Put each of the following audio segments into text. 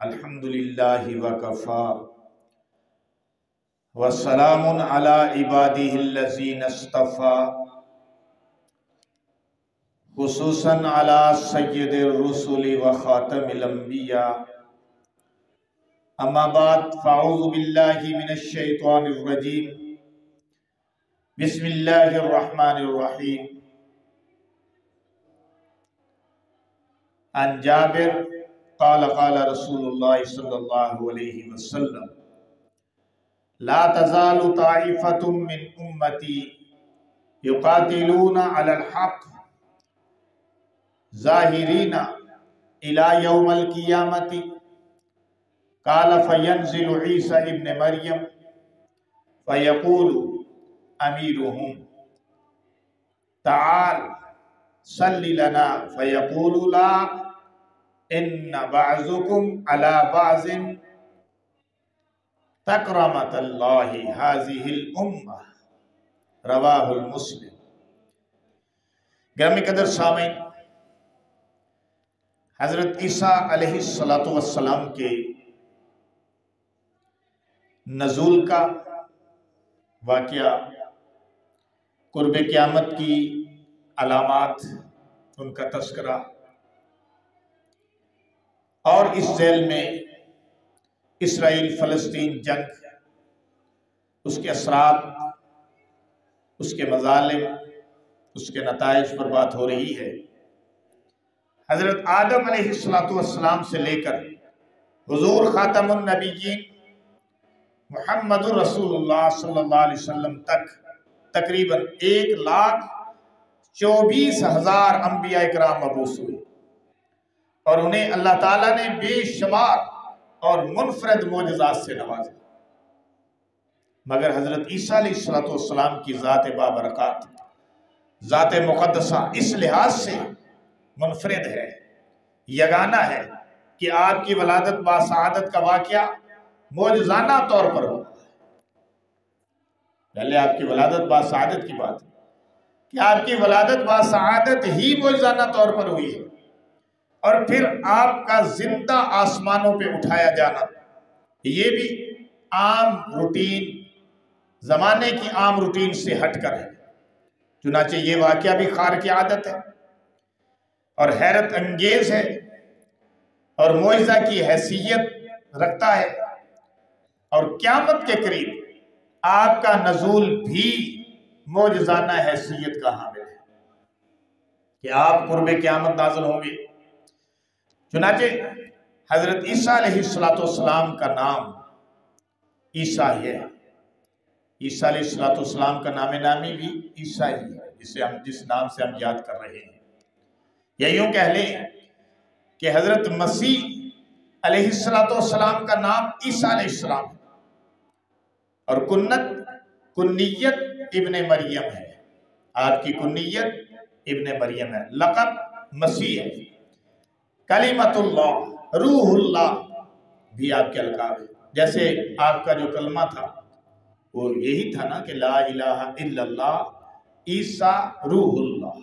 الحمد للہ وکفا وسلام علی عبادہ الذین اصطفا خصوصاً علی سید الرسل وخاتم الانبیاء اما بعد فاعوذ باللہ من الشیطان الرجیم بسم اللہ الرحمن الرحیم عن جابر قال قال رسول اللہ صلی اللہ علیہ وسلم لا تزال طائفة من امتی یقاتلون علی الحق ظاہرین الى یوم القیامت قال فینزل عیسیٰ ابن مریم فیقول امیرهم تعال صلی لنا فیقول لا ان بعضکم علی بعض تکرمت اللہ هذه الامہ رواہ المسلم۔ گرامی قدر سامعین، حضرت عیسیٰ علیہ السلام کے نزول کا واقعہ، قرب قیامت کی علامات، ان کا تذکرہ، اور اس ذیل میں اسرائیل فلسطین جنگ، اس کے اثرات، اس کے مظالم، اس کے نتائج پر بات ہو رہی ہے۔ حضرت آدم علیہ السلام سے لے کر حضور خاتم النبیین محمد رسول اللہ صلی اللہ علیہ وسلم تک تقریباً 1,24,000 انبیاء اکرام مبعوث ہوئے، اور انہیں اللہ تعالیٰ نے بے شمار اور منفرد معجزات سے نوازا، مگر حضرت عیسیٰ علیہ السلام کی ذات بابرکات، ذات مقدسہ اس لحاظ سے منفرد ہے، یگانہ ہے کہ آپ کی ولادت باسعادت کا واقعہ معجزانہ طور پر ہوا۔ پہلے آپ کی ولادت باسعادت کی بات ہے کہ آپ کی ولادت باسعادت ہی معجزانہ طور پر ہوئی ہے، اور پھر آپ کا زندہ آسمانوں پہ اٹھایا جانا، یہ بھی عام روٹین، زمانے کی عام روٹین سے ہٹ کر ہے۔ چنانچہ یہ واقعہ بھی خارق عادت ہے اور حیرت انگیز ہے اور معجزہ کی حیثیت رکھتا ہے، اور قیامت کے قریب آپ کا نزول بھی معجزانہ حیثیت کا حامل ہے کہ آپ قرب قیامت نازل ہوں گے۔ چنانچہ حضرت عیسیٰ علیہ السلام کا نام عیسیٰ ہے۔ عیسیٰ علیہ السلام کا نام نامی بھی عیسیٰ ہی ہے، جس نام سے ہم یاد کر رہے ہیں۔ یا یوں کہہ لیں کہ حضرت مسیح علیہ السلام کا نام عیسیٰ علیہ السلام ہے، اور کنیت ابن مریم ہے۔ آپ کی کنیت ابن مریم ہے، لقب مسیح ہے۔ کلمۃ اللہ، روح اللہ بھی آپ کے القاب ہے۔ جیسے آپ کا جو کلمہ تھا وہ یہی تھا نا کہ لا الہ الا اللہ عیسیٰ روح اللہ،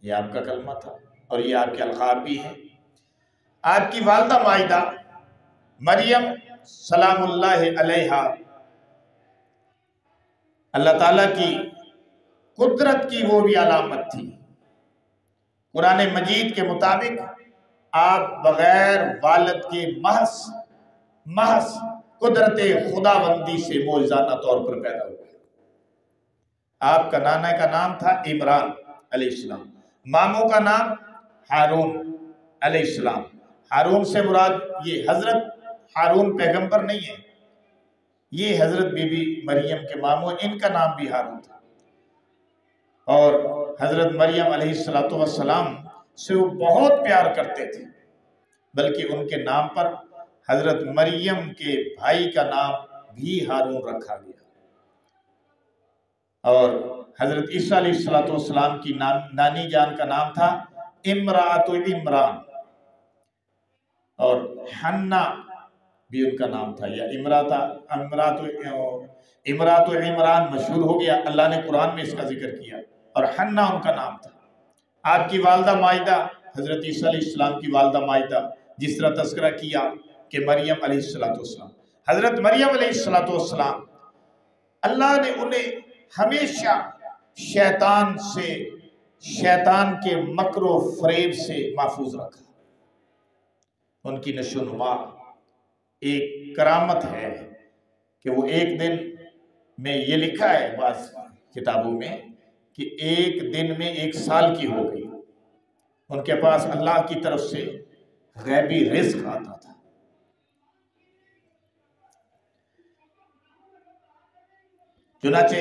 یہ آپ کا کلمہ تھا، اور یہ آپ کے القاب بھی ہیں۔ آپ کی والدہ مائدہ مریم سلام اللہ علیہا، اللہ تعالیٰ کی قدرت کی وہ بھی علامت تھی۔ قرآن مجید کے مطابق آپ بغیر والد کے محض قدرت خداوندی سے معجزانہ طور پر پیدا ہوئے۔ آپ کا نانا کا نام تھا عمران علیہ السلام، ماموں کا نام ہارون علیہ السلام۔ ہارون سے مراد یہ حضرت ہارون پیغمبر نہیں ہے، یہ حضرت بی بی مریم کے ماموں، ان کا نام بھی ہارون تھا، اور حضرت مریم علیہ السلام سے وہ بہت پیار کرتے تھے، بلکہ ان کے نام پر حضرت مریم کے بھائی کا نام بھی ہارون رکھا گیا۔ اور حضرت عیسیٰ علیہ السلام کی نانی جان کا نام تھا امرأت عمران، اور حنہ بھی ان کا نام تھا، یا امرأت عمران مشہور ہو گیا، اللہ نے قرآن میں اس کا ذکر کیا، اور حنہ ان کا نام تھا۔ آپ کی والدہ مائدہ، حضرت عیسیٰ علیہ السلام کی والدہ مائدہ جس طرح تذکرہ کیا کہ مریم علیہ السلام، حضرت مریم علیہ السلام، اللہ نے انہیں ہمیشہ شیطان سے، شیطان کے مکر و فریب سے محفوظ رکھا۔ ان کی نشو نما ایک کرامت ہے کہ وہ ایک دن میں، یہ لکھا ہے بعض کتابوں میں کہ ایک دن میں 1 سال کی ہو گئی۔ ان کے پاس اللہ کی طرف سے غیبی رزق آتا تھا۔ چنانچہ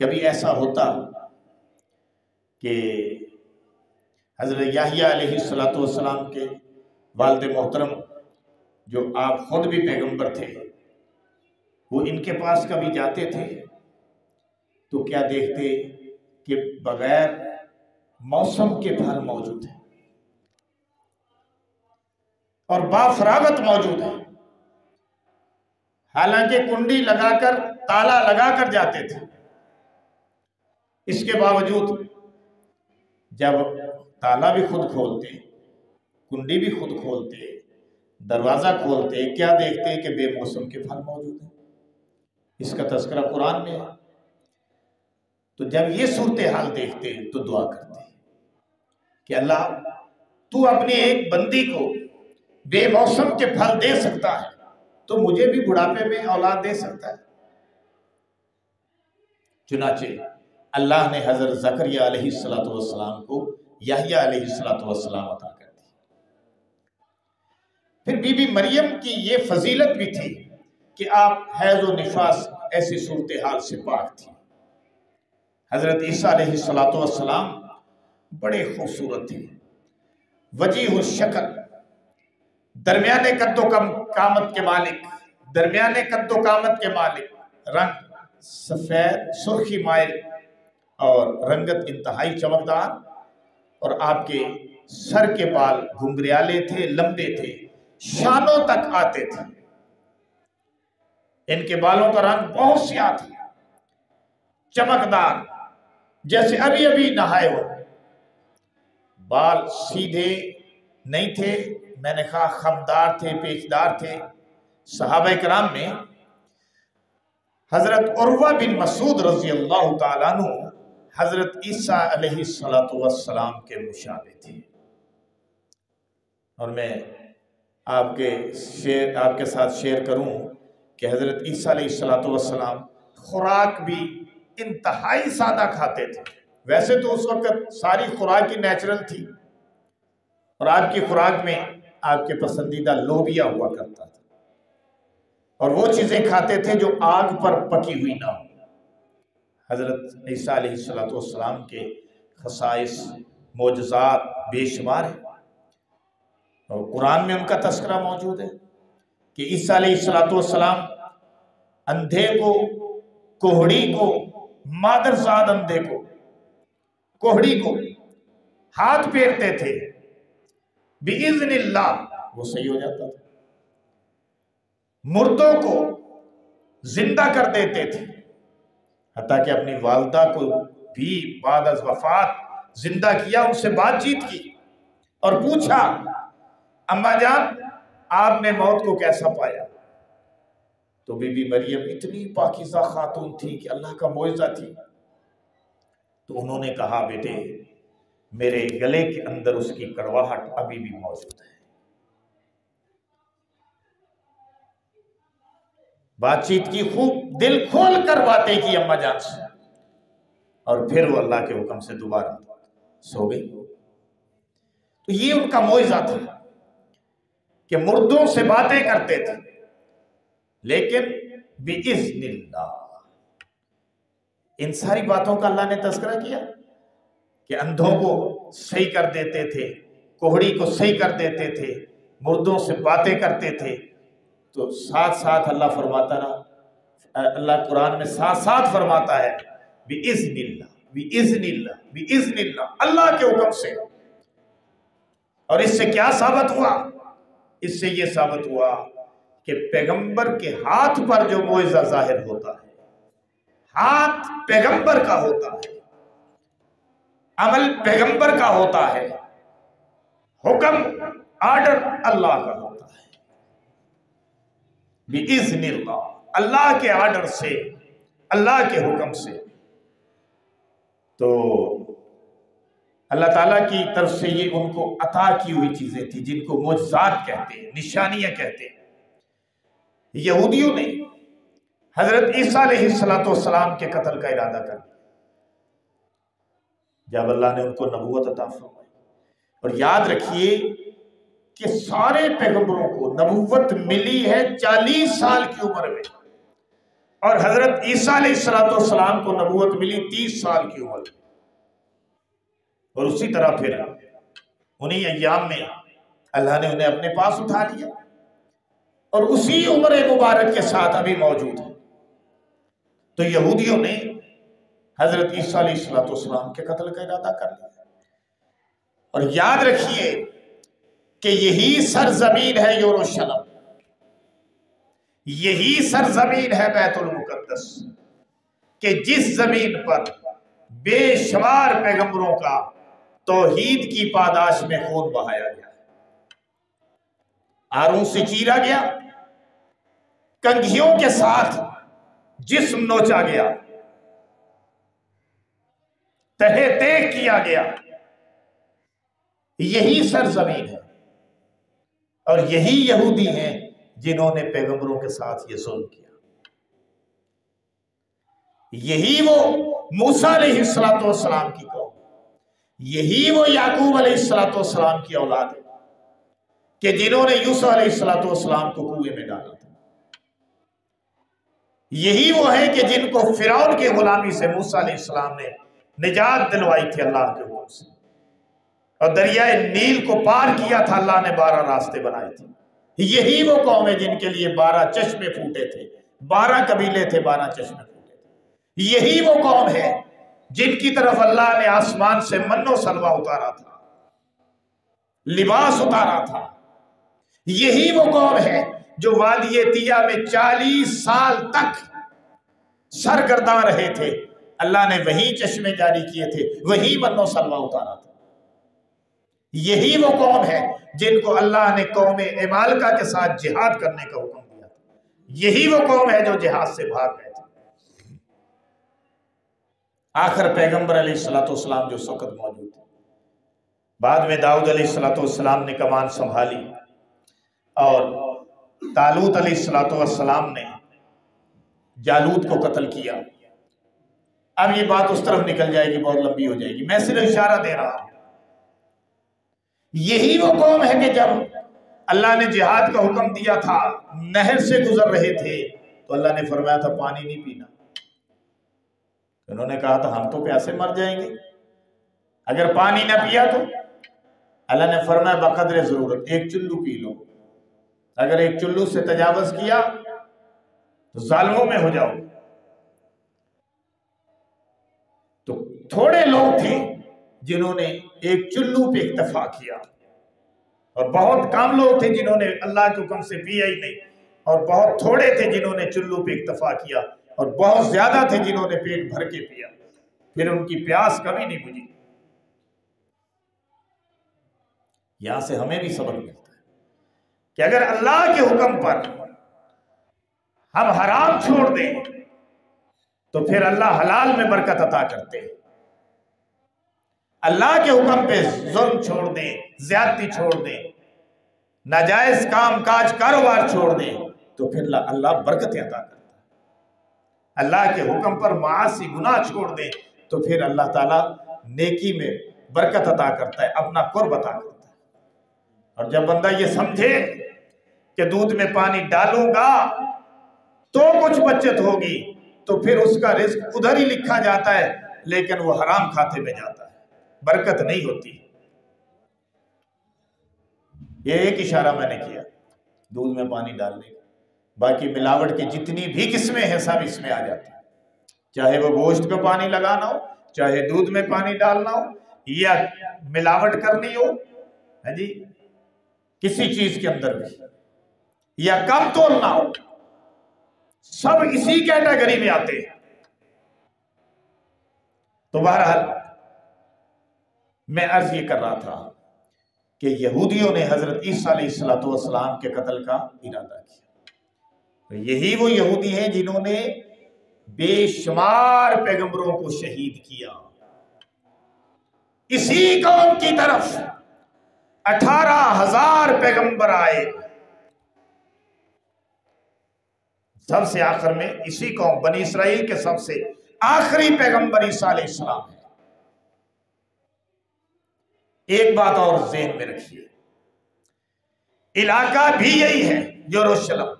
کبھی ایسا ہوتا کہ حضرت یحییٰ علیہ السلام کے والد محترم، جو آپ خود بھی پیغمبر تھے، وہ ان کے پاس کبھی جاتے تھے تو کیا دیکھتے کہ بغیر موسم کے پھل موجود ہیں اور بافراغت موجود ہیں، حالانکہ کنڈی لگا کر، تالا لگا کر جاتے تھے۔ اس کے باوجود جب تالا بھی خود کھولتے، کنڈی بھی خود کھولتے، دروازہ کھولتے، کیا دیکھتے کہ بے موسم کے پھل موجود ہیں۔ اس کا تذکرہ قرآن میں ہے۔ تو جب یہ صورتحال دیکھتے تو دعا کرتے کہ اللہ تو اپنی ایک بندی کو بے موسم کے پھل دے سکتا ہے تو مجھے بھی بڑھاپے میں اولاد دے سکتا ہے۔ چنانچہ اللہ نے حضرت زکریا علیہ السلام کو یحییٰ علیہ السلام عطا کر دی۔ پھر بی بی مریم کی یہ فضیلت بھی تھی کہ آپ حیض و نفاس ایسی صورتحال سے پاک تھی۔ حضرت عیسیٰ علیہ السلام بڑے خوبصورت تھے، وجیح الشکل، درمیانے قد و قامت کے مالک، درمیانے قد و قامت کے مالک، رنگ سفید سرخی مائل اور رنگت انتہائی چمکدار، اور آپ کے سر کے بال گھنگریالے تھے، لمبے تھے، شانوں تک آتے تھے۔ ان کے بالوں کا رنگ بہت سیاہ تھا، چمکدار، جیسے ابھی ابھی نہائے ہو۔ بال سیدھے نہیں تھے، میں نے کہا خمدار تھے، پیچدار تھے۔ صحابہ کرام میں حضرت عروہ بن مسعود رضی اللہ تعالیٰ عنہ حضرت عیسیٰ علیہ السلام کے مشابہ تھے۔ اور میں آپ کے ساتھ شیئر کروں کہ حضرت عیسیٰ علیہ السلام خوراک بھی انتہائی سادہ کھاتے تھے۔ ویسے تو اس وقت ساری خوراک ہی نیچرل تھی، اور آپ کی خوراک میں آپ کے پسندیدہ لوبیا ہوا کرتا تھا، اور وہ چیزیں کھاتے تھے جو آگ پر پکی ہوئی نہ ہو۔ حضرت عیسیٰ علیہ السلام کے خصائص، معجزات بے شمار ہیں، اور قرآن میں ان کا تذکرہ موجود ہے کہ عیسیٰ علیہ السلام اندھے کو، کوہڑی کو، مادرزاد اندھے کو، کوہڑی کو ہاتھ پھیرتے تھے، بِإِذْنِ اللہ وہ صحیح ہو جاتا تھا۔ مردوں کو زندہ کر دیتے تھے، حتیٰ کہ اپنی والدہ کو بھی بعد از وفات زندہ کیا، ان سے بات چیت کی اور پوچھا اماں جان آپ نے موت کو کیسا پایا؟ تو بی بی مریم اتنی پاکیزہ خاتون تھی کہ اللہ کا معجزہ تھی، تو انہوں نے کہا بیٹے میرے گلے کے اندر اس کی کڑواہٹ ابھی بھی موجود ہے۔ بات چیت کی، خوب دل کھول کر باتیں کی اماں جان سے، اور پھر وہ اللہ کے حکم سے دوبارہ سو گئی۔ تو یہ ان کا معجزہ تھا کہ مردوں سے باتیں کرتے تھے، لیکن بِإِذْنِ اللہ۔ ان ساری باتوں کا اللہ نے تذکرہ کیا کہ اندھوں کو صحیح کر دیتے تھے، کوہڑی کو صحیح کر دیتے تھے، مردوں سے باتیں کرتے تھے۔ تو ساتھ ساتھ اللہ فرماتا رہا، اللہ قرآن میں ساتھ ساتھ فرماتا ہے بِإِذْنِ اللہ، بِإِذْنِ اللہ، بِإِذْنِ اللہ، اللہ کے حکم سے۔ اور اس سے کیا ثابت ہوا؟ اس سے یہ ثابت ہوا کہ پیغمبر کے ہاتھ پر جو معجزہ ظاہر ہوتا ہے، ہاتھ پیغمبر کا ہوتا ہے، عمل پیغمبر کا ہوتا ہے، حکم آرڈر اللہ کا ہوتا ہے، بِإِذْنِ اللہ، اللہ کے آرڈر سے، اللہ کے حکم سے۔ تو اللہ تعالیٰ کی طرف سے یہ ان کو عطا کی ہوئی چیزیں تھی جن کو معجزات کہتے ہیں، نشانیاں کہتے ہیں۔ یہودیوں نے حضرت عیسیٰ علیہ السلام کے قتل کا ارادہ کر دیا جب اللہ نے ان کو نبوت عطا فرمائی۔ اور یاد رکھیے کہ سارے پیغمبروں کو نبوت ملی ہے 40 سال کی عمر میں، اور حضرت عیسیٰ علیہ السلام کو نبوت ملی 30 سال کی عمر میں۔ اور اسی طرح پھر انہی ایام میں اللہ نے انہیں اپنے پاس اٹھا لیا، اور اسی عمر مبارک کے ساتھ ابھی موجود ہے۔ تو یہودیوں نے حضرت عیسیٰ علیہ السلام کے قتل کا ارادہ کر لیا۔ اور یاد رکھیے کہ یہی سرزمین ہے یروشلم، یہی سرزمین ہے بیت المقدس، کہ جس زمین پر بے شمار پیغمبروں کا توحید کی پاداش میں خون بہایا گیا، آروں سے چیرا گیا، کنگھیوں کے ساتھ جسم نوچا گیا، تہے تیغ کیا گیا۔ یہی سرزمین ہے، اور یہی یہودی ہیں جنہوں نے پیغمبروں کے ساتھ یہ ظلم کیا۔ یہی وہ موسیٰ علیہ السلام کی قوم، یہی وہ یعقوب علیہ السلام کی اولاد ہے کہ جنہوں نے یوسف علیہ السلام کو کنویں میں ڈالا تھا۔ یہی وہ ہیں کہ جن کو فرعون کی غلامی سے موسیٰ علیہ السلام نے نجات دلوائی تھی اللہ کے حکم سے، اور دریائے نیل کو پار کیا تھا، اللہ نے 12 راستے بنائے تھے۔ یہی وہ قوم ہے جن کے لیے 12 چشمے پھوٹے تھے، 12 قبیلے تھے، 12 چشمے پھوٹے تھے۔ یہی وہ قوم ہے جن کی طرف اللہ نے آسمان سے من و سلوہ اتارا تھا، لباس اتارا تھا۔ یہی وہ قوم ہے جو وادی طیہ میں 40 سال تک سرگرداں رہے تھے، اللہ نے وہی چشمے جاری کیے تھے، وہی من و سلوہ اتارا تھا۔ یہی وہ قوم ہے جن کو اللہ نے قوم عمالقہ کے ساتھ جہاد کرنے کا حکم دیا تھا۔ یہی وہ قوم ہے جو جہاد سے بھاگ گئے تھے۔ آخر پیغمبر علیہ السلام جو اس وقت موجود تھے، بعد میں داؤد علیہ السلام نے کمان سنبھالی، اور طالوت علیہ السلام نے جالوت کو قتل کیا۔ اب یہ بات اس طرف نکل جائے گی، بہت لمبی ہو جائے گی، میں صرف اشارہ دے رہا ہوں۔ یہی وہ قوم ہے کہ جب اللہ نے جہاد کا حکم دیا تھا، نہر سے گزر رہے تھے، تو اللہ نے فرمایا تھا پانی نہیں پینا۔ انہوں نے کہا تھا ہم تو پیاسے مر جائیں گے اگر پانی نہ پیا تو۔ اللہ نے فرمایا بقدر ضرورت 1 چلو پی لو، اگر 1 چلو سے تجاوز کیا تو ظالموں میں ہو جاؤ۔ تو تھوڑے لوگ تھے جنہوں نے 1 چلو پہ اکتفا کیا، اور بہت کم لوگ تھے جنہوں نے اللہ کے حکم سے پیا ہی نہیں، اور بہت تھوڑے تھے جنہوں نے چلو پہ اکتفا کیا، اور بہت زیادہ تھے جنہوں نے پیٹ بھر کے پیا، پھر ان کی پیاس کبھی نہیں بجھی۔ یہاں سے ہمیں بھی سبق ملتا ہے کہ اگر اللہ کے حکم پر ہم حرام چھوڑ دیں تو پھر اللہ حلال میں برکت عطا کرتے ہیں۔ اللہ کے حکم پہ ظلم چھوڑ دیں، زیادتی چھوڑ دیں، ناجائز کام کاج کاروبار چھوڑ دیں تو پھر اللہ برکتیں عطا کرتا ہے۔ اللہ کے حکم پر معاصی گناہ چھوڑ دیں تو پھر اللہ تعالیٰ نیکی میں برکت عطا کرتا ہے، اپنا قرب عطا کرتا ہے۔ اور جب بندہ یہ سمجھے کہ دودھ میں پانی ڈالوں گا تو کچھ بچت ہوگی، تو پھر اس کا رزق ادھر ہی لکھا جاتا ہے، لیکن وہ حرام کھاتے میں جاتا ہے، برکت نہیں ہوتی۔ یہ ایک اشارہ میں نے کیا دودھ میں پانی ڈالنے کا، باقی ملاوٹ کی جتنی بھی قسمیں ہیں سب اس میں آ جاتی ہیں، چاہے وہ گوشت پہ پانی لگانا ہو، چاہے دودھ میں پانی ڈالنا ہو، یا ملاوٹ کرنی ہو جی کسی چیز کے اندر بھی، یا کم تولنا ہو، سب اسی کیٹیگری میں آتے ہیں۔ تو بہرحال میں عرض یہ کر رہا تھا کہ یہودیوں نے حضرت عیسیٰ علیہ السلام کے قتل کا ارادہ کیا۔ یہی وہ یہودی ہیں جنہوں نے بے شمار پیغمبروں کو شہید کیا۔ اسی قوم کی طرف 18,000 پیغمبر آئے، سب سے آخر میں اسی قوم بنی اسرائیل کے سب سے آخری پیغمبر عیسیٰ علیہ السلام ہے۔ ایک بات اور ذہن میں رکھیے، علاقہ بھی یہی ہے، یروشلم،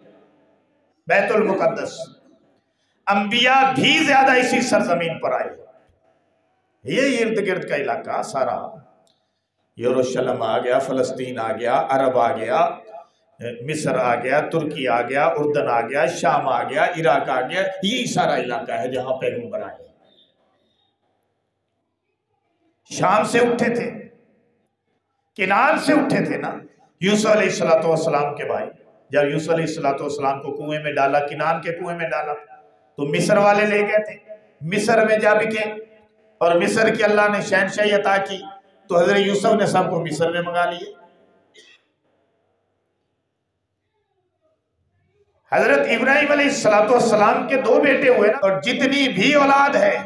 بیت المقدس، انبیاء بھی زیادہ اسی سرزمین پر آئے۔ یہ ارد گرد کا علاقہ سارا، یروشلم آ گیا، فلسطین آ گیا، عرب آ گیا، مصر آ گیا، ترکی آ گیا، اردن آ گیا، شام آ گیا، عراق آ گیا، یہی سارا علاقہ ہے جہاں پیغمبر آئے۔ شام سے اٹھے تھے، کنعان سے اٹھے تھے نا، یوسف علیہ السلام کے بھائی۔ جب یوسف علیہ السلام کو کنویں میں ڈالا، کنعان کے کنویں میں ڈالا، تو مصر والے لے گئے تھے، مصر میں جا بکے، اور مصر کی اللہ نے شہنشاہی عطا کی، تو حضرت یوسف نے سب کو مصر میں منگا لیے۔ حضرت ابراہیم علیہ السلام کے 2 بیٹے ہوئے نا، اور جتنی بھی اولاد ہے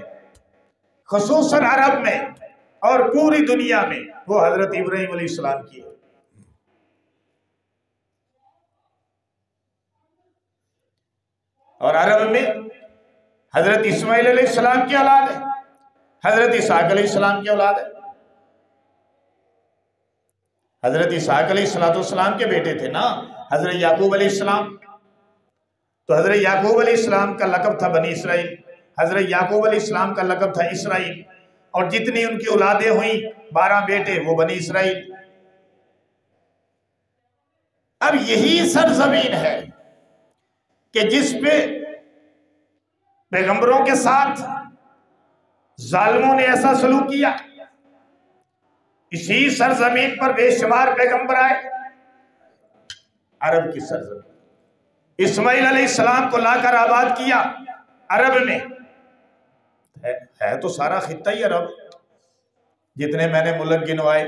خصوصاً عرب میں اور پوری دنیا میں، وہ حضرت ابراہیم علیہ السلام کی ہے۔ اور عرب میں حضرت اسماعیل علیہ السلام کی اولاد ہے، حضرت اسحاق علیہ السلام کی اولاد ہے۔ حضرت اسحاق علیہ السلام کے بیٹے تھے نا حضرت یعقوب علیہ السلام، تو حضرت یعقوب علیہ السلام کا لقب تھا بنی اسرائیل، حضرت یعقوب علیہ السلام کا لقب تھا اسرائیل، اور جتنی ان کی اولادیں ہوئیں 12 بیٹے، وہ بنی اسرائیل۔ اب یہی سرزمین ہے کہ جس پہ پیغمبروں کے ساتھ ظالموں نے ایسا سلوک کیا، اسی سرزمین پر بے شمار پیغمبر آئے، عرب کی سرزمین۔ اسماعیل علیہ السلام کو لا کر آباد کیا عرب میں، ہے تو سارا خطہ ہی عرب، جتنے میں نے ملک گنوائے،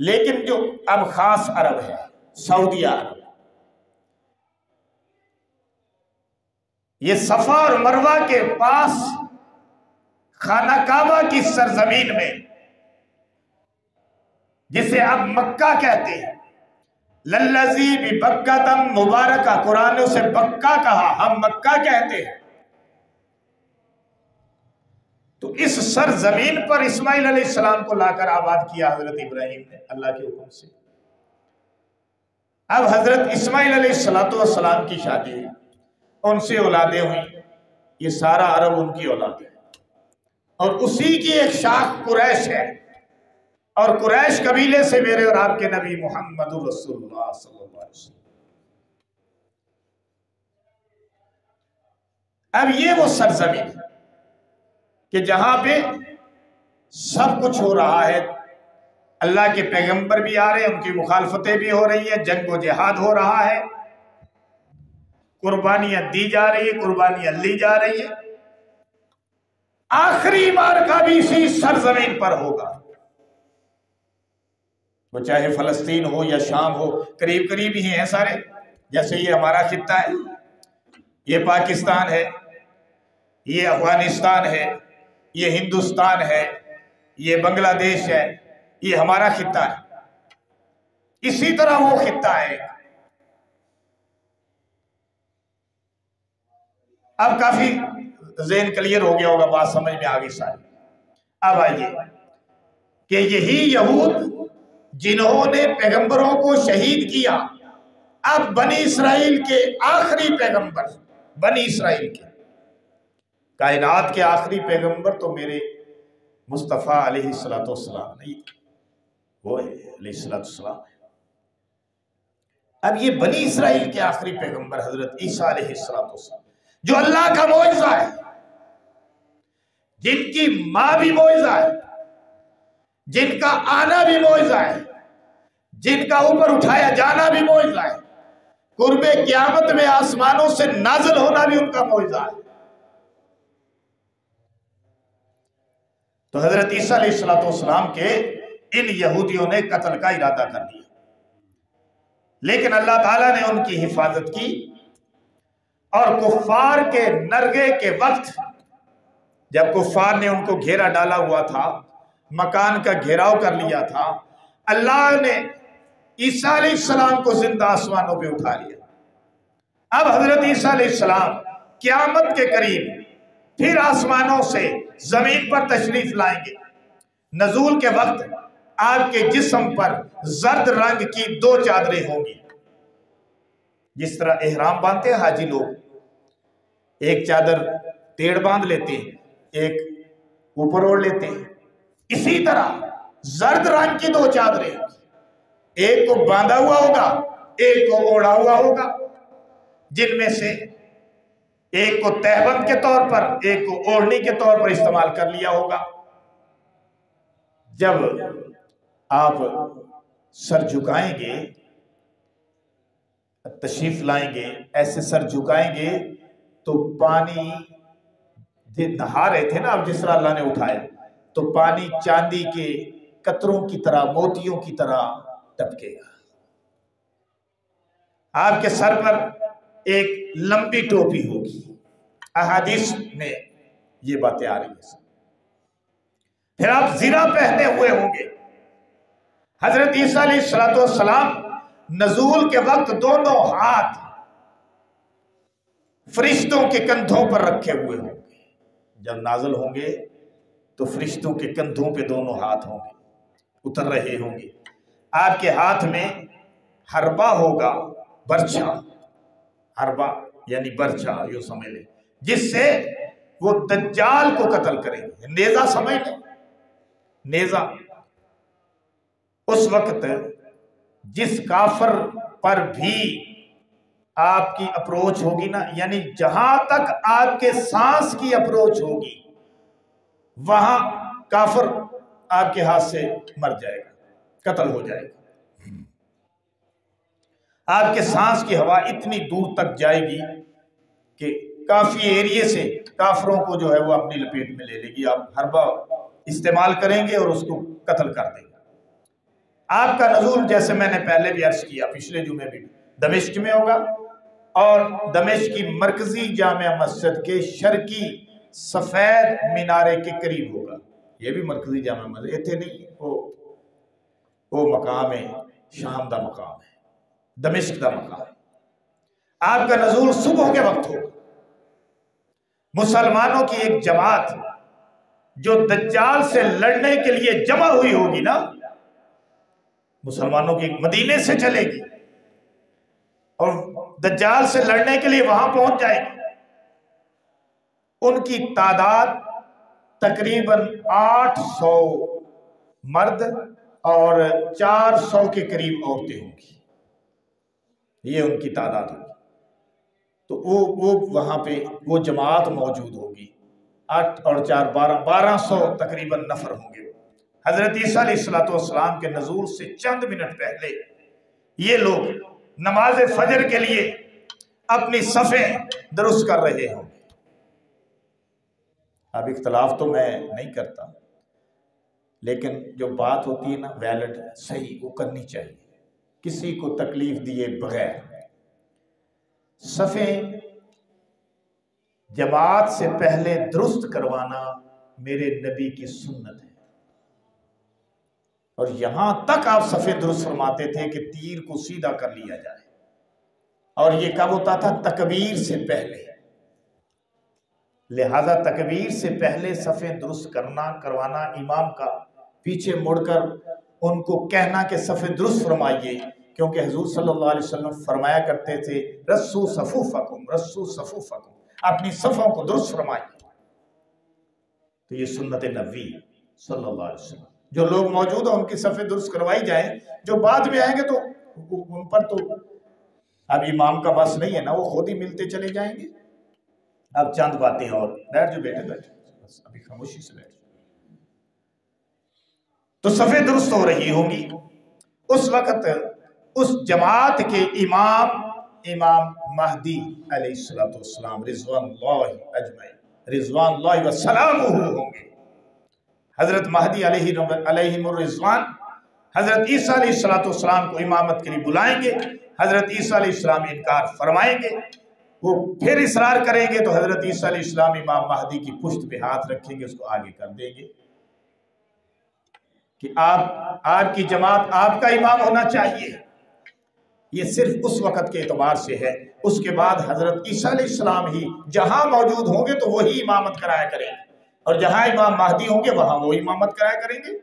لیکن جو اب خاص عرب ہے، سعودیہ عرب، یہ صفا اور مروہ کے پاس خانہ کعبہ کی سرزمین میں، جسے اب مکہ کہتے ہیں، للذی ببکۃ مبارکہ، قرآن نے اسے بکہ کہا، ہم مکہ کہتے ہیں۔ تو اس سرزمین پر اسماعیل علیہ السلام کو لا کر آباد کیا حضرت ابراہیم نے اللہ کے حکم سے۔ اب حضرت اسماعیل علیہ السلام کی شادی ہوئی، ان سے اولادیں ہوئیں، یہ سارا عرب ان کی اولاد ہے، اور اسی کی ایک شاخ قریش ہے، اور قریش قبیلے سے میرے اور آپ کے نبی محمد رسول اللہ صلی اللہ علیہ وسلم۔ اب یہ وہ سرزمین ہے کہ جہاں پہ سب کچھ ہو رہا ہے، اللہ کے پیغمبر بھی آ رہے ہیں، ان کی مخالفتیں بھی ہو رہی ہیں، جنگ و جہاد ہو رہا ہے، قربانیاں دی جا رہی ہیں، قربانیاں لی جا رہی ہیں۔ آخری معرکہ بھی اسی سرزمین پر ہوگا، وہ چاہے فلسطین ہو یا شام ہو، قریب قریب ہی ہیں سارے، جیسے یہ ہمارا خطہ ہے، یہ پاکستان ہے، یہ افغانستان ہے، یہ ہندوستان ہے، یہ بنگلہ دیش ہے، یہ ہمارا خطہ ہے، اسی طرح وہ خطہ ہے۔ اب کافی ذہن کلیئر ہو گیا ہوگا، بات سمجھ میں آگئی ساری۔ اب آئیے کہ یہی یہود جنہوں نے پیغمبروں کو شہید کیا، اب بنی اسرائیل کے آخری پیغمبر، بنی اسرائیل کے کائنات کے آخری پیغمبر تو میرے مصطفیٰ علیہ السلام نہیں، وہ علیہ السلام ہے۔ اب یہ بنی اسرائیل کے آخری پیغمبر حضرت عیسیٰ علیہ السلام، جو اللہ کا معجزہ ہے، جن کی ماں بھی معجزہ ہے، جن کا آنا بھی معجزہ ہے، جن کا اوپر اٹھایا جانا بھی معجزہ ہے، قرب قیامت میں آسمانوں سے نازل ہونا بھی ان کا معجزہ ہے۔ تو حضرت عیسیٰ علیہ السلام کے ان یہودیوں نے قتل کا ارادہ کر لیا، لیکن اللہ تعالیٰ نے ان کی حفاظت کی، اور کفار کے نرغے کے وقت جب کفار نے ان کو گھیرا ڈالا ہوا تھا، مکان کا گھیراؤ کر لیا تھا، اللہ نے عیسیٰ علیہ السلام کو زندہ آسمانوں پہ اٹھا لیا۔ اب حضرت عیسیٰ علیہ السلام قیامت کے قریب پھر آسمانوں سے زمین پر تشریف لائیں گے۔ نزول کے وقت آپ کے جسم پر زرد رنگ کی 2 چادریں ہوں گی، جس طرح احرام باندھتے ہیں حاجی لوگ، ایک چادر ٹیڑھ باندھ لیتے ہیں، ایک اوپر اوڑھ لیتے ہیں، اسی طرح زرد رنگ کی 2 چادریں، ایک کو باندھا ہوا ہوگا، ایک کو اوڑھا ہوا ہوگا، جن میں سے ایک کو تہبند کے طور پر، ایک کو اوڑھنی کے طور پر استعمال کر لیا ہوگا۔ جب آپ سر جھکائیں گے، تشریف لائیں گے، ایسے سر جھکائیں گے تو پانی نہا رہے تھے نا اب، جس طرح اللہ نے اٹھایا تو پانی چاندی کے قطروں کی طرح، موتیوں کی طرح ٹپکے گا۔ آپ کے سر پر ایک لمبی ٹوپی ہوگی، احادیث میں یہ باتیں آ رہی ہیں۔ پھر آپ زرہ پہنے ہوئے ہوں گے۔ حضرت عیسیٰ علیہ السلام نزول کے وقت دونوں ہاتھ فرشتوں کے کندھوں پر رکھے ہوئے ہوں گے۔ جب نازل ہوں گے تو فرشتوں کے کندھوں پہ دونوں ہاتھ ہوں گے، اتر رہے ہوں گے۔ آپ کے ہاتھ میں حربہ ہوگا، برچھا، حربہ یعنی برچھا، یوں سمجھ لیں، جس سے وہ دجال کو قتل کریں گے۔ نیزہ سمجھ لیں، نیزہ۔ اس وقت جس کافر پر بھی آپ کی اپروچ ہوگی نا، یعنی جہاں تک آپ کے سانس کی اپروچ ہوگی وہاں کافر آپ کے ہاتھ سے مر جائے گا، قتل ہو جائے گا۔ آپ کے سانس کی ہوا اتنی دور تک جائے گی کہ کافی ایریے سے کافروں کو جو ہے وہ اپنی لپیٹ میں لے لے گی۔ آپ حربہ استعمال کریں گے اور اس کو قتل کر دیں گے۔ آپ کا نزول جیسے میں نے پہلے بھی عرض کیا، پچھلے جمعے بھی، دمشق میں ہوگا، اور دمشق کی مرکزی جامع مسجد کے شرقی سفید مینارے کے قریب ہوگا۔ یہ بھی مرکزی جامع مسجد ایتھے نہیں، وہ مقام ہے، شام دا مقام ہے، دمشق دا مقام ہے۔ آپ کا نزول صبح کے وقت ہوگا۔ مسلمانوں کی ایک جماعت جو دجال سے لڑنے کے لیے جمع ہوئی ہوگی نا، مسلمانوں کی مدینے سے چلے گی اور دجال سے لڑنے کے لیے وہاں پہنچ جائے گی۔ ان کی تعداد تقریباً 800 مرد اور 400 کے قریب عورتیں ہوں گی، یہ ان کی تعداد ہوگی۔ تو وہ وہاں پہ وہ جماعت موجود ہوگی، 8 اور 4 1200 تقریباً نفر ہوں گے۔ حضرت عیسیٰ علیہ السلام کے نزول سے چند منٹ پہلے یہ لوگ نماز فجر کے لیے اپنی صفیں درست کر رہے ہوں گے۔ اب اختلاف تو میں نہیں کرتا، لیکن جو بات ہوتی ہے نا ویلڈ، صحیح، وہ کرنی چاہیے، کسی کو تکلیف دیے بغیر۔ صفیں جماعت سے پہلے درست کروانا میرے نبی کی سنت ہے، اور یہاں تک آپ صفیں درست فرماتے تھے کہ تیر کو سیدھا کر لیا جائے، اور یہ کب ہوتا تھا؟ تکبیر سے پہلے۔ لہذا تکبیر سے پہلے صفیں درست کروانا، امام کا پیچھے مڑ کر ان کو کہنا کہ صفیں درست فرمائیے، کیونکہ حضور صلی اللہ علیہ وسلم فرمایا کرتے تھے رسو صفوفکم، رسو صفوفکم، اپنی صفوں کو درست فرمائیے۔ تو یہ سنت نبوی صلی اللہ علیہ وسلم، جو لوگ موجود ہیں ان کی صفیں درست کروائی جائیں، جو بعد میں آئیں گے تو ان پر تو اب امام کا بس نہیں ہے نا، وہ خود ہی ملتے چلے جائیں گے۔ اب چند باتیں اور، بیٹھ جو بیٹھے بس ابھی خاموشی سے بیٹھ۔ تو صفیں درست ہو رہی ہوں گی، اس وقت اس جماعت کے امام مہدی علیہ السلام رضوان اللہ اجمعین، رضوان اللہ وسلامہ ہوں گے۔ حضرت مہدی علیہ الرضوان حضرت عیسیٰ علیہ السلام کو امامت کے لیے بلائیں گے، حضرت عیسیٰ علیہ السلام انکار فرمائیں گے، وہ پھر اصرار کریں گے تو حضرت عیسیٰ علیہ السلام امام مہدی کی پشت پہ ہاتھ رکھیں گے، اس کو آگے کر دیں گے کہ آپ کی جماعت آپ کا امام ہونا چاہیے۔ یہ صرف اس وقت کے اعتبار سے ہے، اس کے بعد حضرت عیسیٰ علیہ السلام ہی جہاں موجود ہوں گے تو وہی امامت کرایا کریں گے، اور جہاں امام مہدی ہوں گے وہاں وہ امامت کرایا کریں گے۔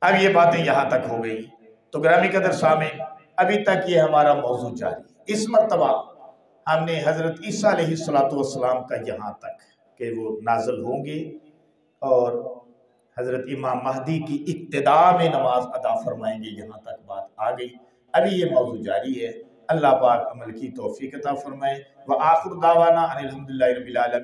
اب یہ باتیں یہاں تک ہو گئی تو گرامی قدر سامعین، ابھی تک یہ ہمارا موضوع جاری ہے۔ اس مرتبہ ہم نے حضرت عیسیٰ علیہ السلام کا یہاں تک کہ وہ نازل ہوں گے اور حضرت امام مہدی کی ابتدا میں نماز ادا فرمائیں گے، یہاں تک بات آ گئی۔ ابھی یہ موضوع جاری ہے۔ اللہ پاک عمل کی توفیق عطا فرمائے۔ وآخر دعوانا ان الحمدللہ رب العالمین۔